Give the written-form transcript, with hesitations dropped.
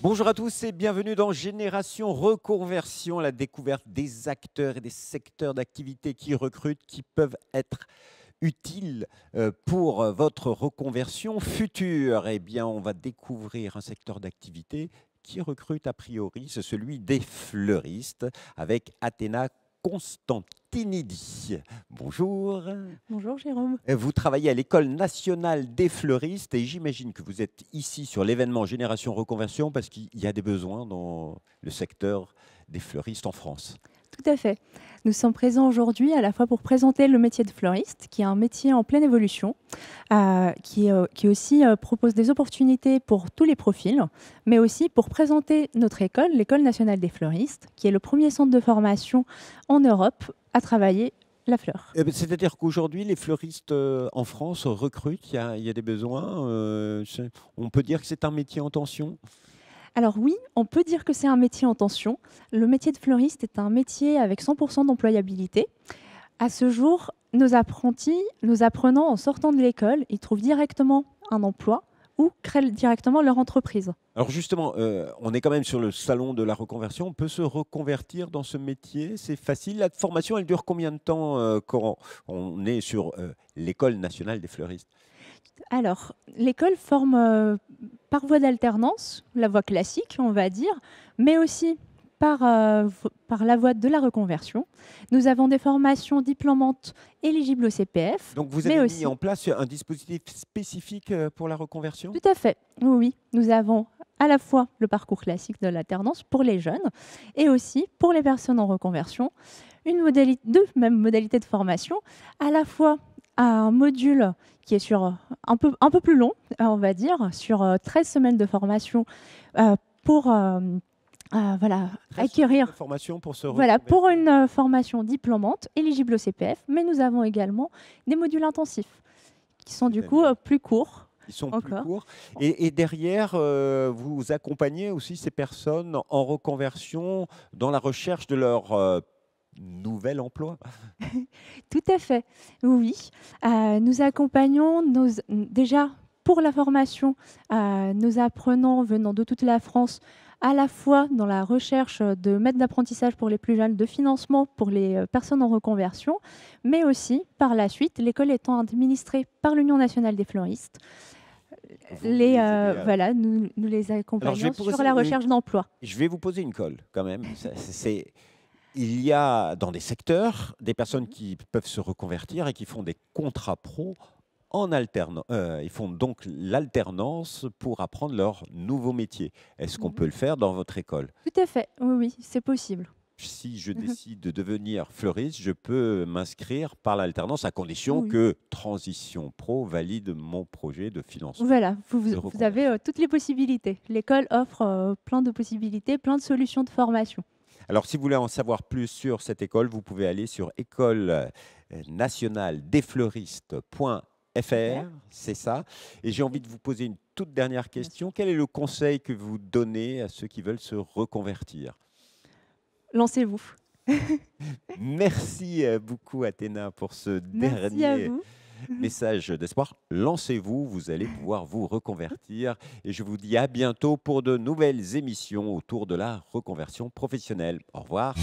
Bonjour à tous et bienvenue dans Génération Reconversion, la découverte des acteurs et des secteurs d'activité qui recrutent, qui peuvent être utiles pour votre reconversion future. Eh bien, on va découvrir un secteur d'activité qui recrute a priori, c'est celui des fleuristes avec Athéna Constantinidi. Bonjour. Bonjour Jérôme. Vous travaillez à l'École nationale des fleuristes et j'imagine que vous êtes ici sur l'événement Génération Reconversion parce qu'il y a des besoins dans le secteur des fleuristes en France. Tout à fait. Nous sommes présents aujourd'hui à la fois pour présenter le métier de fleuriste, qui est un métier en pleine évolution, qui aussi propose des opportunités pour tous les profils, mais aussi pour présenter notre école, l'École nationale des fleuristes, qui est le premier centre de formation en Europe à travailler la fleur. C'est-à-dire qu'aujourd'hui, les fleuristes en France recrutent, il y a des besoins. On peut dire que c'est un métier en tension. Alors oui, on peut dire que c'est un métier en tension. Le métier de fleuriste est un métier avec 100% d'employabilité. À ce jour, nos apprentis, nos apprenants, en sortant de l'école, ils trouvent directement un emploi ou créent directement leur entreprise. Alors justement, on est quand même sur le salon de la reconversion. On peut se reconvertir dans ce métier. C'est facile. La formation, elle dure combien de temps quand on est sur l'École nationale des fleuristes? Alors, l'école forme par voie d'alternance, la voie classique, on va dire, mais aussi par la voie de la reconversion. Nous avons des formations diplômantes éligibles au CPF. Donc vous avez mis en place un dispositif spécifique pour la reconversion? Tout à fait, oui. Nous avons à la fois le parcours classique de l'alternance pour les jeunes et aussi pour les personnes en reconversion, deux mêmes modalités de formation, à la fois un module qui est sur un peu plus long, on va dire, sur 13 semaines de formation pour acquérir formation pour se pour une formation diplômante éligible au CPF, mais nous avons également des modules intensifs qui sont du coup plus courts. Ils sont plus courts. Et derrière, vous accompagnez aussi ces personnes en reconversion dans la recherche de leur nouvel emploi? Tout à fait, oui. Nous accompagnons déjà pour la formation nos apprenants venant de toute la France, à la fois dans la recherche de maîtres d'apprentissage pour les plus jeunes, de financement pour les personnes en reconversion, mais aussi par la suite, l'école étant administrée par l'Union nationale des fleuristes. Nous les accompagnons sur la recherche d'emploi. Je vais vous poser une colle quand même. Il y a dans des secteurs des personnes qui peuvent se reconvertir et qui font des contrats pro en alternance. Ils font donc l'alternance pour apprendre leur nouveau métier. Est-ce qu'on peut le faire dans votre école? Tout à fait, oui, c'est possible. Si je décide de devenir fleuriste, je peux m'inscrire par l'alternance à condition que Transition Pro valide mon projet de financement. Voilà, vous avez toutes les possibilités. L'école offre plein de possibilités, plein de solutions de formation. Alors, si vous voulez en savoir plus sur cette école, vous pouvez aller sur école-nationale-des-fleuristes.fr, c'est ça. Et j'ai envie de vous poser une toute dernière question. Quel est le conseil que vous donnez à ceux qui veulent se reconvertir? Lancez-vous. Merci beaucoup Athéna pour ce dernier message d'espoir. Lancez-vous, vous allez pouvoir vous reconvertir. Et je vous dis à bientôt pour de nouvelles émissions autour de la reconversion professionnelle. Au revoir.